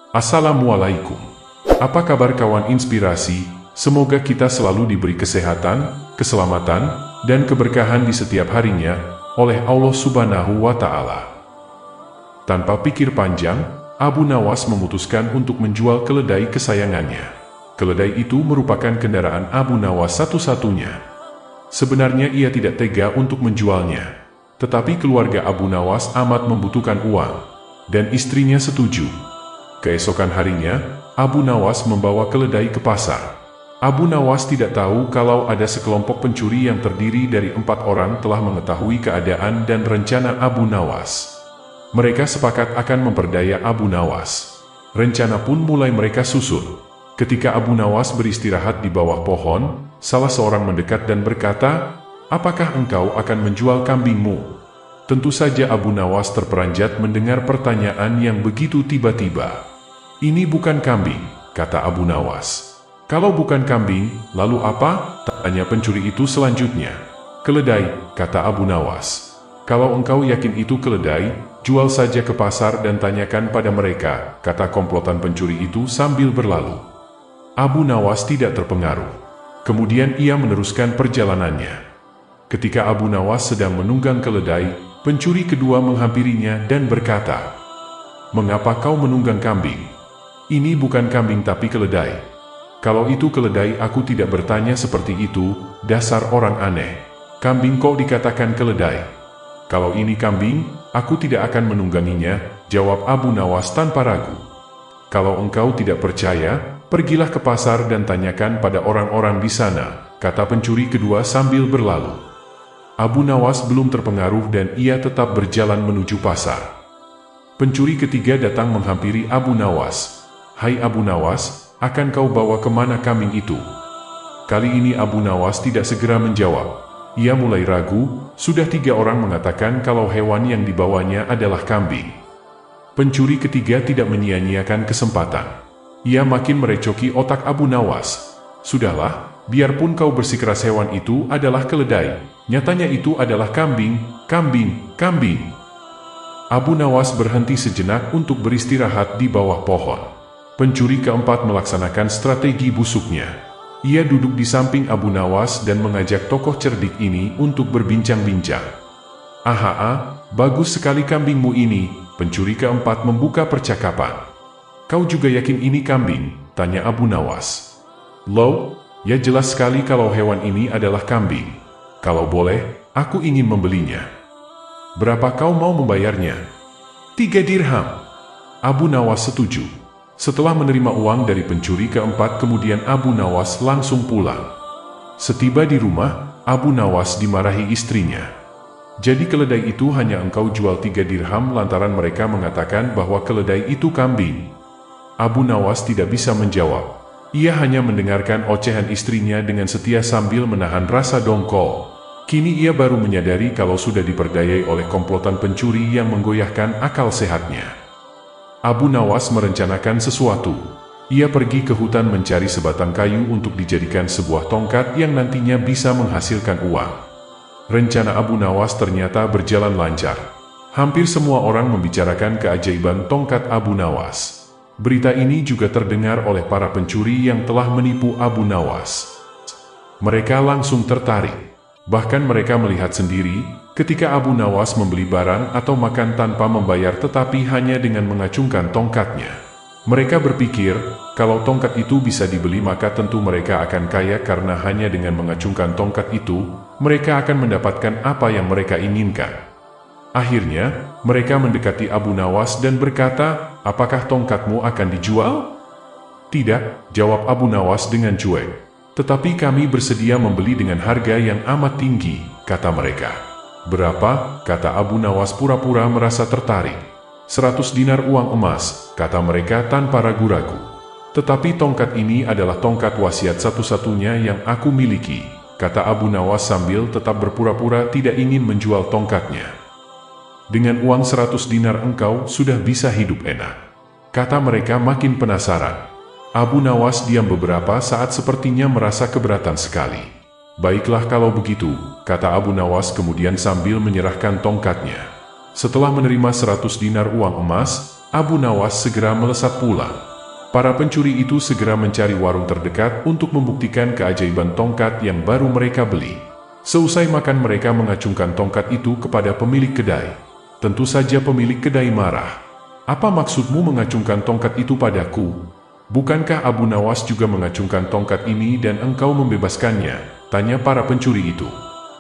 Assalamualaikum. Apa kabar kawan inspirasi? Semoga kita selalu diberi kesehatan, keselamatan, dan keberkahan di setiap harinya oleh Allah Subhanahu wa Ta'ala. Tanpa pikir panjang, Abu Nawas memutuskan untuk menjual keledai kesayangannya. Keledai itu merupakan kendaraan Abu Nawas satu-satunya. Sebenarnya ia tidak tega untuk menjualnya. Tetapi keluarga Abu Nawas amat membutuhkan uang, dan istrinya setuju. Keesokan harinya, Abu Nawas membawa keledai ke pasar. Abu Nawas tidak tahu kalau ada sekelompok pencuri yang terdiri dari 4 orang telah mengetahui keadaan dan rencana Abu Nawas. Mereka sepakat akan memperdaya Abu Nawas. Rencana pun mulai mereka susun. Ketika Abu Nawas beristirahat di bawah pohon, salah seorang mendekat dan berkata, "Apakah engkau akan menjual kambingmu?" Tentu saja Abu Nawas terperanjat mendengar pertanyaan yang begitu tiba-tiba. "Ini bukan kambing," kata Abu Nawas. "Kalau bukan kambing, lalu apa?" tanya pencuri itu selanjutnya. "Keledai," kata Abu Nawas. "Kalau engkau yakin itu keledai, jual saja ke pasar dan tanyakan pada mereka," kata komplotan pencuri itu sambil berlalu. Abu Nawas tidak terpengaruh. Kemudian ia meneruskan perjalanannya. Ketika Abu Nawas sedang menunggang keledai, pencuri kedua menghampirinya dan berkata, "Mengapa kau menunggang kambing? Ini bukan kambing tapi keledai." "Kalau itu keledai aku tidak bertanya seperti itu, dasar orang aneh. Kambing kok dikatakan keledai?" "Kalau ini kambing, aku tidak akan menungganginya," jawab Abu Nawas tanpa ragu. "Kalau engkau tidak percaya, pergilah ke pasar dan tanyakan pada orang-orang di sana," kata pencuri kedua sambil berlalu. Abu Nawas belum terpengaruh dan ia tetap berjalan menuju pasar. Pencuri ketiga datang menghampiri Abu Nawas. "Hai Abu Nawas, akan kau bawa kemana kambing itu?" Kali ini Abu Nawas tidak segera menjawab. Ia mulai ragu, sudah 3 orang mengatakan kalau hewan yang dibawanya adalah kambing. Pencuri ketiga tidak menyia-nyiakan kesempatan. Ia makin merecoki otak Abu Nawas. "Sudahlah, biarpun kau bersikeras hewan itu adalah keledai, nyatanya itu adalah kambing, kambing, kambing." Abu Nawas berhenti sejenak untuk beristirahat di bawah pohon. Pencuri keempat melaksanakan strategi busuknya. Ia duduk di samping Abu Nawas dan mengajak tokoh cerdik ini untuk berbincang-bincang. "Aha, bagus sekali kambingmu ini," pencuri keempat membuka percakapan. "Kau juga yakin ini kambing?" tanya Abu Nawas. "Loh, ya jelas sekali kalau hewan ini adalah kambing. Kalau boleh, aku ingin membelinya." "Berapa kau mau membayarnya?" 3 dirham. Abu Nawas setuju. Setelah menerima uang dari pencuri keempat, kemudian Abu Nawas langsung pulang. Setiba di rumah, Abu Nawas dimarahi istrinya. "Jadi keledai itu hanya engkau jual 3 dirham lantaran mereka mengatakan bahwa keledai itu kambing?" Abu Nawas tidak bisa menjawab. Ia hanya mendengarkan ocehan istrinya dengan setia sambil menahan rasa dongkol. Kini ia baru menyadari kalau sudah diperdayai oleh komplotan pencuri yang menggoyahkan akal sehatnya. Abu Nawas merencanakan sesuatu. Ia pergi ke hutan mencari sebatang kayu untuk dijadikan sebuah tongkat yang nantinya bisa menghasilkan uang. Rencana Abu Nawas ternyata berjalan lancar. Hampir semua orang membicarakan keajaiban tongkat Abu Nawas. Berita ini juga terdengar oleh para pencuri yang telah menipu Abu Nawas. Mereka langsung tertarik. Bahkan mereka melihat sendiri, ketika Abu Nawas membeli barang atau makan tanpa membayar tetapi hanya dengan mengacungkan tongkatnya. Mereka berpikir, kalau tongkat itu bisa dibeli maka tentu mereka akan kaya karena hanya dengan mengacungkan tongkat itu, mereka akan mendapatkan apa yang mereka inginkan. Akhirnya, mereka mendekati Abu Nawas dan berkata, "Apakah tongkatmu akan dijual?" "Tidak," jawab Abu Nawas dengan cuek. "Tetapi kami bersedia membeli dengan harga yang amat tinggi," kata mereka. "Berapa?" kata Abu Nawas pura-pura merasa tertarik. 100 dinar uang emas, kata mereka tanpa ragu-ragu. "Tetapi tongkat ini adalah tongkat wasiat satu-satunya yang aku miliki," kata Abu Nawas sambil tetap berpura-pura tidak ingin menjual tongkatnya. "Dengan uang 100 dinar engkau sudah bisa hidup enak," kata mereka makin penasaran. Abu Nawas diam beberapa saat sepertinya merasa keberatan sekali. "Baiklah kalau begitu," kata Abu Nawas kemudian sambil menyerahkan tongkatnya. Setelah menerima 100 dinar uang emas, Abu Nawas segera melesat pulang. Para pencuri itu segera mencari warung terdekat untuk membuktikan keajaiban tongkat yang baru mereka beli. Seusai makan mereka mengacungkan tongkat itu kepada pemilik kedai. Tentu saja pemilik kedai marah. "Apa maksudmu mengacungkan tongkat itu padaku? Bukankah Abu Nawas juga mengacungkan tongkat ini dan engkau membebaskannya?" tanya para pencuri itu.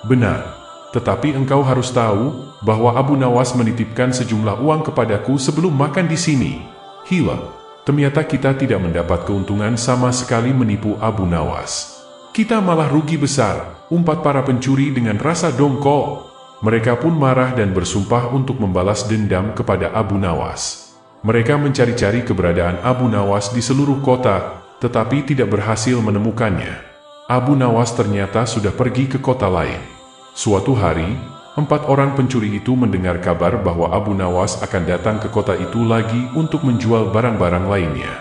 "Benar. Tetapi engkau harus tahu bahwa Abu Nawas menitipkan sejumlah uang kepadaku sebelum makan di sini." "Hila, ternyata kita tidak mendapat keuntungan sama sekali menipu Abu Nawas. Kita malah rugi besar," umpat para pencuri dengan rasa dongkol. Mereka pun marah dan bersumpah untuk membalas dendam kepada Abu Nawas. Mereka mencari-cari keberadaan Abu Nawas di seluruh kota, tetapi tidak berhasil menemukannya. Abu Nawas ternyata sudah pergi ke kota lain. Suatu hari, 4 orang pencuri itu mendengar kabar bahwa Abu Nawas akan datang ke kota itu lagi untuk menjual barang-barang lainnya.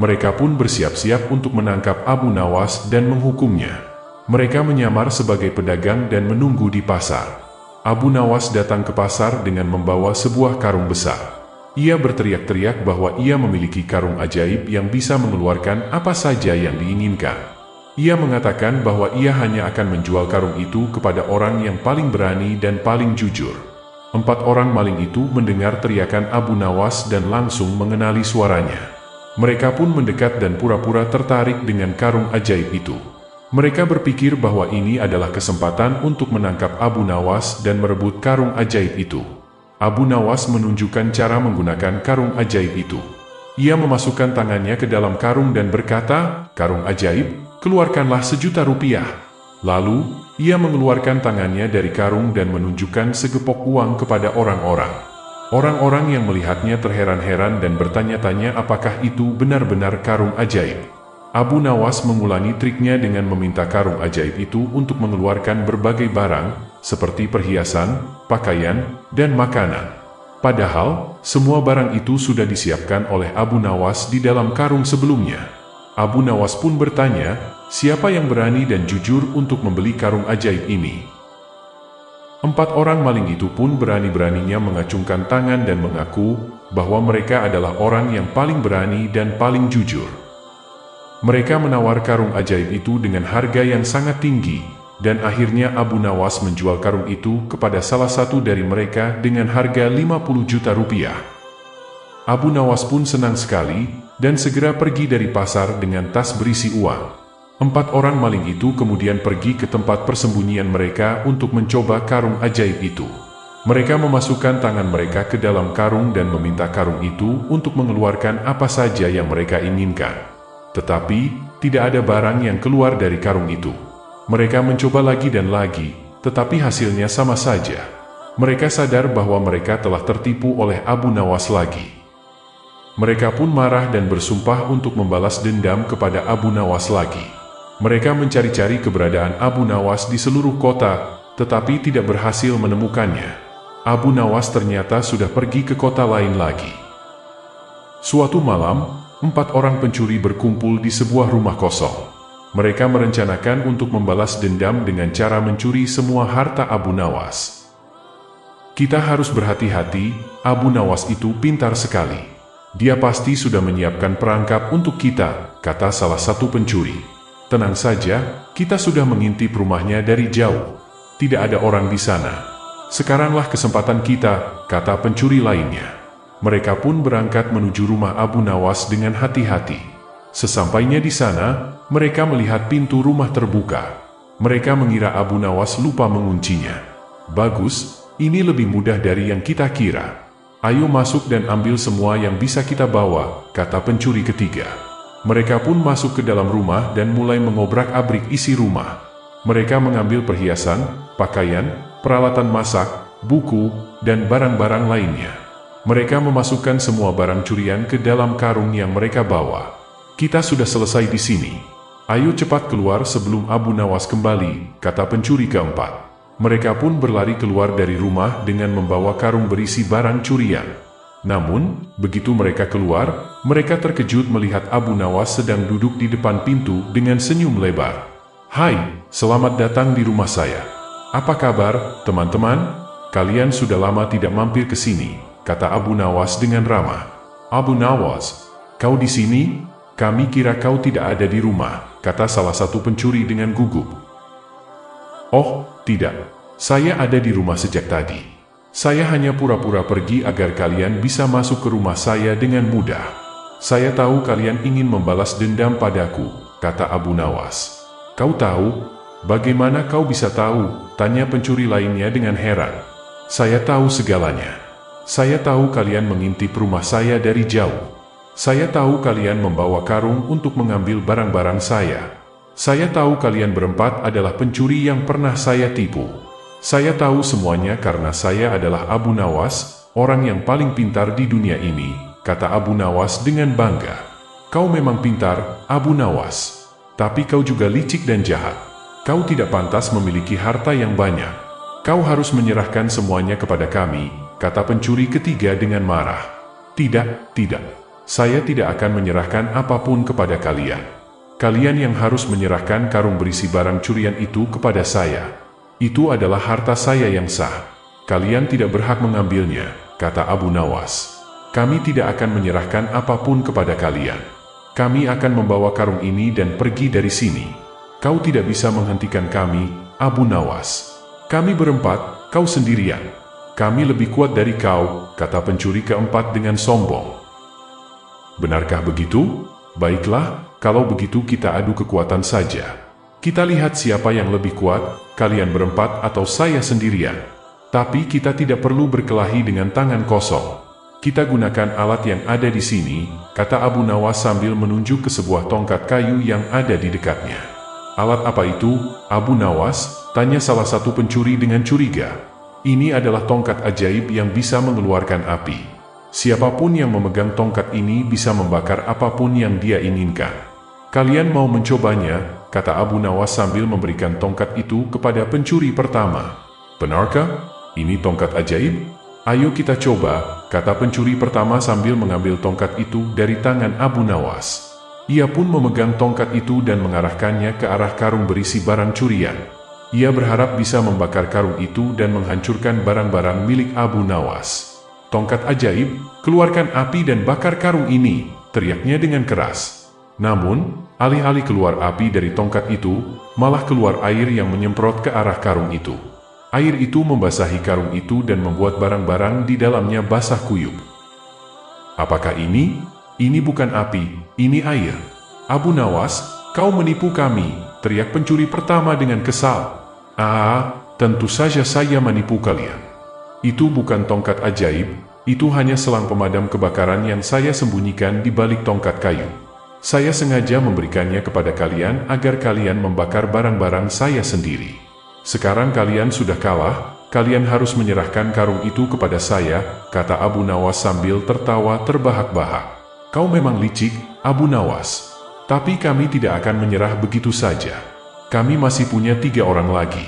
Mereka pun bersiap-siap untuk menangkap Abu Nawas dan menghukumnya. Mereka menyamar sebagai pedagang dan menunggu di pasar. Abu Nawas datang ke pasar dengan membawa sebuah karung besar. Ia berteriak-teriak bahwa ia memiliki karung ajaib yang bisa mengeluarkan apa saja yang diinginkan. Ia mengatakan bahwa ia hanya akan menjual karung itu kepada orang yang paling berani dan paling jujur. 4 orang maling itu mendengar teriakan Abu Nawas dan langsung mengenali suaranya. Mereka pun mendekat dan pura-pura tertarik dengan karung ajaib itu. Mereka berpikir bahwa ini adalah kesempatan untuk menangkap Abu Nawas dan merebut karung ajaib itu. Abu Nawas menunjukkan cara menggunakan karung ajaib itu. Ia memasukkan tangannya ke dalam karung dan berkata, "Karung ajaib, keluarkanlah 1.000.000 rupiah." Lalu, ia mengeluarkan tangannya dari karung dan menunjukkan segepok uang kepada orang-orang. Orang-orang yang melihatnya terheran-heran dan bertanya-tanya apakah itu benar-benar karung ajaib. Abu Nawas mengulangi triknya dengan meminta karung ajaib itu untuk mengeluarkan berbagai barang, seperti perhiasan, pakaian, dan makanan. Padahal, semua barang itu sudah disiapkan oleh Abu Nawas di dalam karung sebelumnya. Abu Nawas pun bertanya, "Siapa yang berani dan jujur untuk membeli karung ajaib ini?" 4 orang maling itu pun berani-beraninya mengacungkan tangan dan mengaku bahwa mereka adalah orang yang paling berani dan paling jujur. Mereka menawar karung ajaib itu dengan harga yang sangat tinggi, dan akhirnya Abu Nawas menjual karung itu kepada salah satu dari mereka dengan harga 50 juta rupiah. Abu Nawas pun senang sekali, dan segera pergi dari pasar dengan tas berisi uang. 4 orang maling itu kemudian pergi ke tempat persembunyian mereka untuk mencoba karung ajaib itu. Mereka memasukkan tangan mereka ke dalam karung dan meminta karung itu untuk mengeluarkan apa saja yang mereka inginkan. Tetapi, tidak ada barang yang keluar dari karung itu. Mereka mencoba lagi dan lagi, tetapi hasilnya sama saja. Mereka sadar bahwa mereka telah tertipu oleh Abu Nawas lagi. Mereka pun marah dan bersumpah untuk membalas dendam kepada Abu Nawas lagi. Mereka mencari-cari keberadaan Abu Nawas di seluruh kota, tetapi tidak berhasil menemukannya. Abu Nawas ternyata sudah pergi ke kota lain lagi. Suatu malam, 4 orang pencuri berkumpul di sebuah rumah kosong. Mereka merencanakan untuk membalas dendam dengan cara mencuri semua harta Abu Nawas. "Kita harus berhati-hati, Abu Nawas itu pintar sekali. Dia pasti sudah menyiapkan perangkap untuk kita," kata salah satu pencuri. "Tenang saja, kita sudah mengintip rumahnya dari jauh. Tidak ada orang di sana. Sekaranglah kesempatan kita," kata pencuri lainnya. Mereka pun berangkat menuju rumah Abu Nawas dengan hati-hati. Sesampainya di sana, mereka melihat pintu rumah terbuka. Mereka mengira Abu Nawas lupa menguncinya. "Bagus, ini lebih mudah dari yang kita kira. Ayo masuk dan ambil semua yang bisa kita bawa," kata pencuri ketiga. Mereka pun masuk ke dalam rumah dan mulai mengobrak-abrik isi rumah. Mereka mengambil perhiasan, pakaian, peralatan masak, buku, dan barang-barang lainnya. Mereka memasukkan semua barang curian ke dalam karung yang mereka bawa. "Kita sudah selesai di sini. Ayo cepat keluar sebelum Abu Nawas kembali," kata pencuri keempat. Mereka pun berlari keluar dari rumah dengan membawa karung berisi barang curian. Namun, begitu mereka keluar, mereka terkejut melihat Abu Nawas sedang duduk di depan pintu dengan senyum lebar. "Hai, selamat datang di rumah saya. Apa kabar, teman-teman? Kalian sudah lama tidak mampir ke sini," kata Abu Nawas dengan ramah. Abu Nawas, kau di sini? Kami kira kau tidak ada di rumah, kata salah satu pencuri dengan gugup. Oh, tidak. Saya ada di rumah sejak tadi. Saya hanya pura-pura pergi agar kalian bisa masuk ke rumah saya dengan mudah. Saya tahu kalian ingin membalas dendam padaku, kata Abu Nawas. Kau tahu? Bagaimana kau bisa tahu? Tanya pencuri lainnya dengan heran. Saya tahu segalanya. Saya tahu kalian mengintip rumah saya dari jauh. Saya tahu kalian membawa karung untuk mengambil barang-barang saya. Saya tahu kalian berempat adalah pencuri yang pernah saya tipu. Saya tahu semuanya karena saya adalah Abu Nawas, orang yang paling pintar di dunia ini, kata Abu Nawas dengan bangga. Kau memang pintar, Abu Nawas. Tapi kau juga licik dan jahat. Kau tidak pantas memiliki harta yang banyak. Kau harus menyerahkan semuanya kepada kami, kata pencuri ketiga dengan marah. Tidak, tidak. Saya tidak akan menyerahkan apapun kepada kalian. Kalian yang harus menyerahkan karung berisi barang curian itu kepada saya. Itu adalah harta saya yang sah. Kalian tidak berhak mengambilnya, kata Abu Nawas. Kami tidak akan menyerahkan apapun kepada kalian. Kami akan membawa karung ini dan pergi dari sini. Kau tidak bisa menghentikan kami, Abu Nawas. Kami berempat, kau sendirian. Kami lebih kuat dari kau, kata pencuri keempat dengan sombong. Benarkah begitu? Baiklah, kalau begitu kita adu kekuatan saja. Kita lihat siapa yang lebih kuat, kalian berempat atau saya sendirian. Tapi kita tidak perlu berkelahi dengan tangan kosong. Kita gunakan alat yang ada di sini, kata Abu Nawas sambil menunjuk ke sebuah tongkat kayu yang ada di dekatnya. Alat apa itu, Abu Nawas? Tanya salah satu pencuri dengan curiga. Ini adalah tongkat ajaib yang bisa mengeluarkan api. Siapapun yang memegang tongkat ini bisa membakar apapun yang dia inginkan. Kalian mau mencobanya, kata Abu Nawas sambil memberikan tongkat itu kepada pencuri pertama. Benarkah? Ini tongkat ajaib? Ayo kita coba, kata pencuri pertama sambil mengambil tongkat itu dari tangan Abu Nawas. Ia pun memegang tongkat itu dan mengarahkannya ke arah karung berisi barang curian. Ia berharap bisa membakar karung itu dan menghancurkan barang-barang milik Abu Nawas. Tongkat ajaib, keluarkan api dan bakar karung ini, teriaknya dengan keras. Namun, alih-alih keluar api dari tongkat itu, malah keluar air yang menyemprot ke arah karung itu. Air itu membasahi karung itu dan membuat barang-barang di dalamnya basah kuyup. Apakah ini? Ini bukan api, ini air. Abu Nawas, kau menipu kami, teriak pencuri pertama dengan kesal. Tentu saja saya menipu kalian. Itu bukan tongkat ajaib, itu hanya selang pemadam kebakaran yang saya sembunyikan di balik tongkat kayu. Saya sengaja memberikannya kepada kalian agar kalian membakar barang-barang saya sendiri. Sekarang kalian sudah kalah, kalian harus menyerahkan karung itu kepada saya, kata Abu Nawas sambil tertawa terbahak-bahak. Kau memang licik, Abu Nawas. Tapi kami tidak akan menyerah begitu saja. Kami masih punya 3 orang lagi.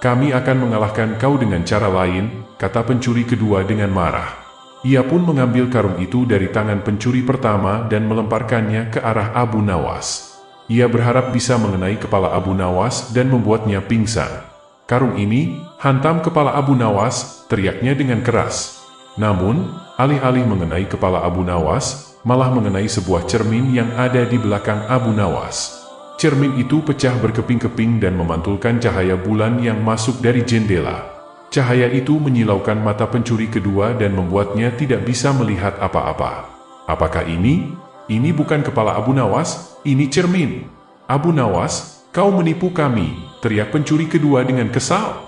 Kami akan mengalahkan kau dengan cara lain, kata pencuri kedua dengan marah. Ia pun mengambil karung itu dari tangan pencuri pertama dan melemparkannya ke arah Abu Nawas. Ia berharap bisa mengenai kepala Abu Nawas dan membuatnya pingsan. Karung ini, hantam kepala Abu Nawas, teriaknya dengan keras. Namun, alih-alih mengenai kepala Abu Nawas, malah mengenai sebuah cermin yang ada di belakang Abu Nawas. Cermin itu pecah berkeping-keping dan memantulkan cahaya bulan yang masuk dari jendela. Cahaya itu menyilaukan mata pencuri kedua dan membuatnya tidak bisa melihat apa-apa. Apakah ini? Ini bukan kepala Abu Nawas, ini cermin. Abu Nawas, kau menipu kami, teriak pencuri kedua dengan kesal.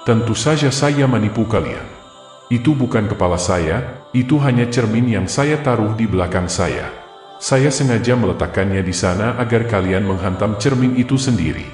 Tentu saja saya menipu kalian. Itu bukan kepala saya, itu hanya cermin yang saya taruh di belakang saya. Saya sengaja meletakkannya di sana agar kalian menghantam cermin itu sendiri.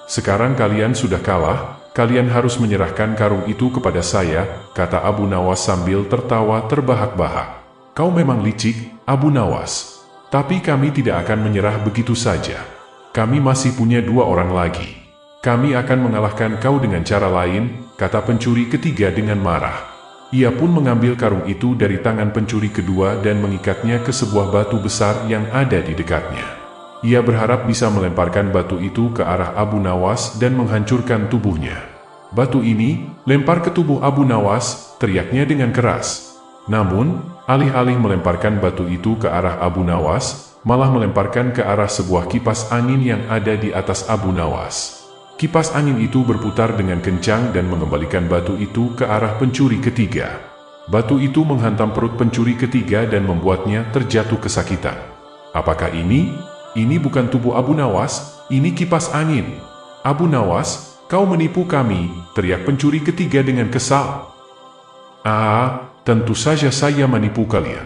Sekarang kalian sudah kalah, kalian harus menyerahkan karung itu kepada saya, kata Abu Nawas sambil tertawa terbahak-bahak. Kau memang licik, Abu Nawas. Tapi kami tidak akan menyerah begitu saja. Kami masih punya 2 orang lagi. Kami akan mengalahkan kau dengan cara lain, kata pencuri ketiga dengan marah. Ia pun mengambil karung itu dari tangan pencuri kedua dan mengikatnya ke sebuah batu besar yang ada di dekatnya. Ia berharap bisa melemparkan batu itu ke arah Abu Nawas dan menghancurkan tubuhnya. Batu ini, lempar ke tubuh Abu Nawas, teriaknya dengan keras. Namun, Alih-alih melemparkan batu itu ke arah Abu Nawas, malah melemparkan ke arah sebuah kipas angin yang ada di atas Abu Nawas. Kipas angin itu berputar dengan kencang dan mengembalikan batu itu ke arah pencuri ketiga. Batu itu menghantam perut pencuri ketiga dan membuatnya terjatuh kesakitan. Apakah ini? Ini bukan tubuh Abu Nawas, ini kipas angin. Abu Nawas, kau menipu kami, teriak pencuri ketiga dengan kesal. Tentu saja saya menipu kalian.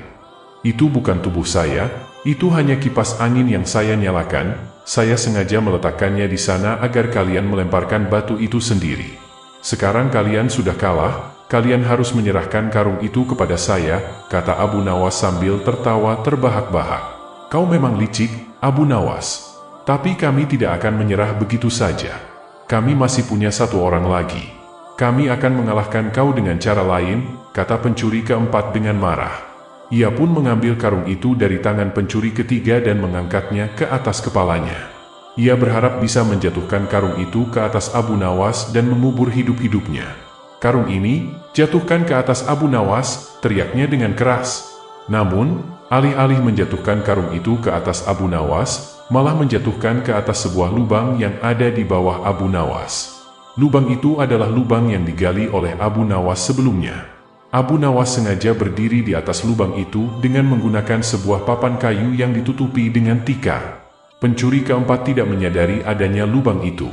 Itu bukan tubuh saya, itu hanya kipas angin yang saya nyalakan. Saya sengaja meletakkannya di sana agar kalian melemparkan batu itu sendiri. Sekarang kalian sudah kalah, kalian harus menyerahkan karung itu kepada saya, kata Abu Nawas sambil tertawa terbahak-bahak. Kau memang licik, Abu Nawas. Tapi kami tidak akan menyerah begitu saja. Kami masih punya satu orang lagi. Kami akan mengalahkan kau dengan cara lain, kata pencuri keempat dengan marah. Ia pun mengambil karung itu dari tangan pencuri ketiga dan mengangkatnya ke atas kepalanya. Ia berharap bisa menjatuhkan karung itu ke atas Abu Nawas dan mengubur hidup-hidupnya. Karung ini, jatuhkan ke atas Abu Nawas, teriaknya dengan keras. Namun, alih-alih menjatuhkan karung itu ke atas Abu Nawas, malah menjatuhkan ke atas sebuah lubang yang ada di bawah Abu Nawas. Lubang itu adalah lubang yang digali oleh Abu Nawas sebelumnya. Abu Nawas sengaja berdiri di atas lubang itu dengan menggunakan sebuah papan kayu yang ditutupi dengan tikar. Pencuri keempat tidak menyadari adanya lubang itu.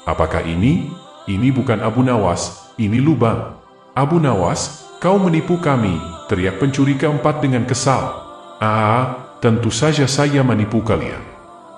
Apakah ini? Ini bukan Abu Nawas, ini lubang. Abu Nawas, kau menipu kami, teriak pencuri keempat dengan kesal. Tentu saja saya menipu kalian.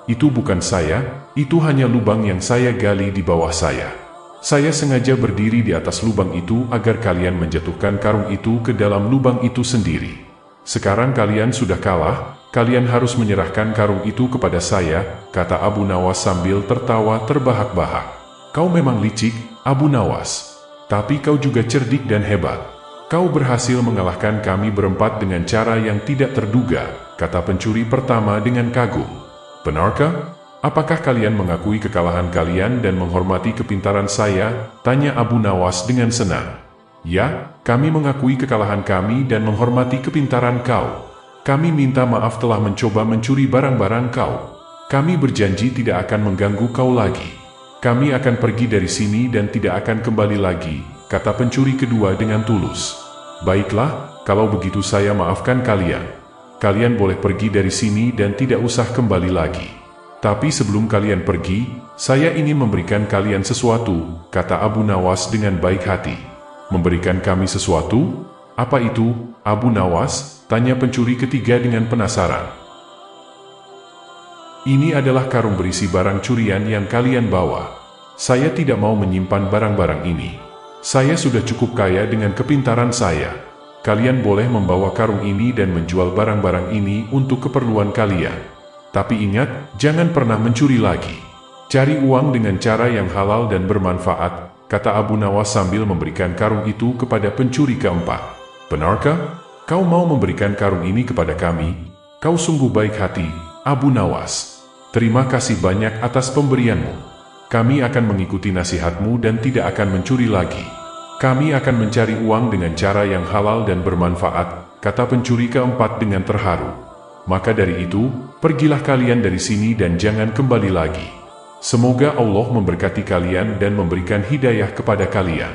Itu bukan saya, itu hanya lubang yang saya gali di bawah saya. Saya sengaja berdiri di atas lubang itu agar kalian menjatuhkan karung itu ke dalam lubang itu sendiri. Sekarang kalian sudah kalah, kalian harus menyerahkan karung itu kepada saya, kata Abu Nawas sambil tertawa terbahak-bahak. Kau memang licik, Abu Nawas. Tapi kau juga cerdik dan hebat. Kau berhasil mengalahkan kami berempat dengan cara yang tidak terduga, kata pencuri pertama dengan kagum. Benarkah? Apakah kalian mengakui kekalahan kalian dan menghormati kepintaran saya? Tanya Abu Nawas dengan senang. Ya, kami mengakui kekalahan kami dan menghormati kepintaran kau. Kami minta maaf telah mencoba mencuri barang-barang kau. Kami berjanji tidak akan mengganggu kau lagi. Kami akan pergi dari sini dan tidak akan kembali lagi, kata pencuri kedua dengan tulus. Baiklah, kalau begitu saya maafkan kalian. Kalian boleh pergi dari sini dan tidak usah kembali lagi. Tapi sebelum kalian pergi, saya ingin memberikan kalian sesuatu, kata Abu Nawas dengan baik hati. Memberikan kami sesuatu? Apa itu, Abu Nawas? Tanya pencuri ketiga dengan penasaran. Ini adalah karung berisi barang curian yang kalian bawa. Saya tidak mau menyimpan barang-barang ini. Saya sudah cukup kaya dengan kepintaran saya. Kalian boleh membawa karung ini dan menjual barang-barang ini untuk keperluan kalian. Tapi ingat, jangan pernah mencuri lagi. Cari uang dengan cara yang halal dan bermanfaat, kata Abu Nawas sambil memberikan karung itu kepada pencuri keempat. Benarkah? Kau mau memberikan karung ini kepada kami? Kau sungguh baik hati, Abu Nawas. Terima kasih banyak atas pemberianmu. Kami akan mengikuti nasihatmu dan tidak akan mencuri lagi. Kami akan mencari uang dengan cara yang halal dan bermanfaat, kata pencuri keempat dengan terharu. Maka dari itu, pergilah kalian dari sini dan jangan kembali lagi. Semoga Allah memberkati kalian dan memberikan hidayah kepada kalian.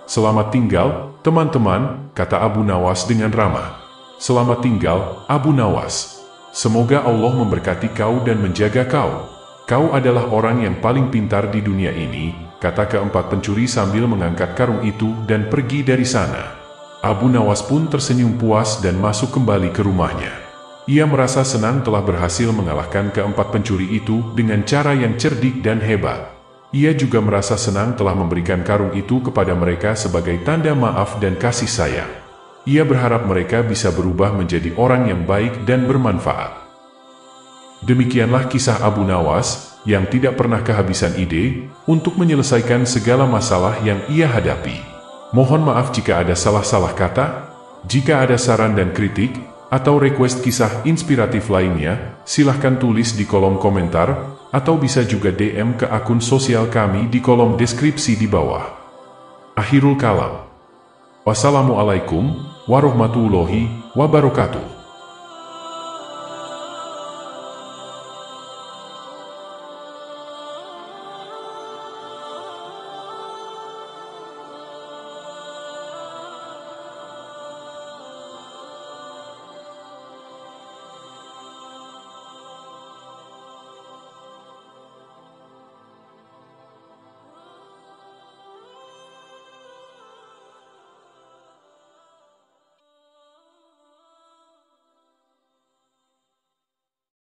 Selamat tinggal, teman-teman, kata Abu Nawas dengan ramah. Selamat tinggal, Abu Nawas. Semoga Allah memberkati kau dan menjaga kau. Kau adalah orang yang paling pintar di dunia ini, kata keempat pencuri sambil mengangkat karung itu dan pergi dari sana. Abu Nawas pun tersenyum puas dan masuk kembali ke rumahnya. Ia merasa senang telah berhasil mengalahkan keempat pencuri itu dengan cara yang cerdik dan hebat. Ia juga merasa senang telah memberikan karung itu kepada mereka sebagai tanda maaf dan kasih sayang. Ia berharap mereka bisa berubah menjadi orang yang baik dan bermanfaat. Demikianlah kisah Abu Nawas yang tidak pernah kehabisan ide untuk menyelesaikan segala masalah yang ia hadapi. Mohon maaf jika ada salah-salah kata. Jika ada saran dan kritik, atau request kisah inspiratif lainnya, silahkan tulis di kolom komentar, atau bisa juga DM ke akun sosial kami di kolom deskripsi di bawah. Akhirul kalam. Wassalamualaikum warahmatullahi wabarakatuh.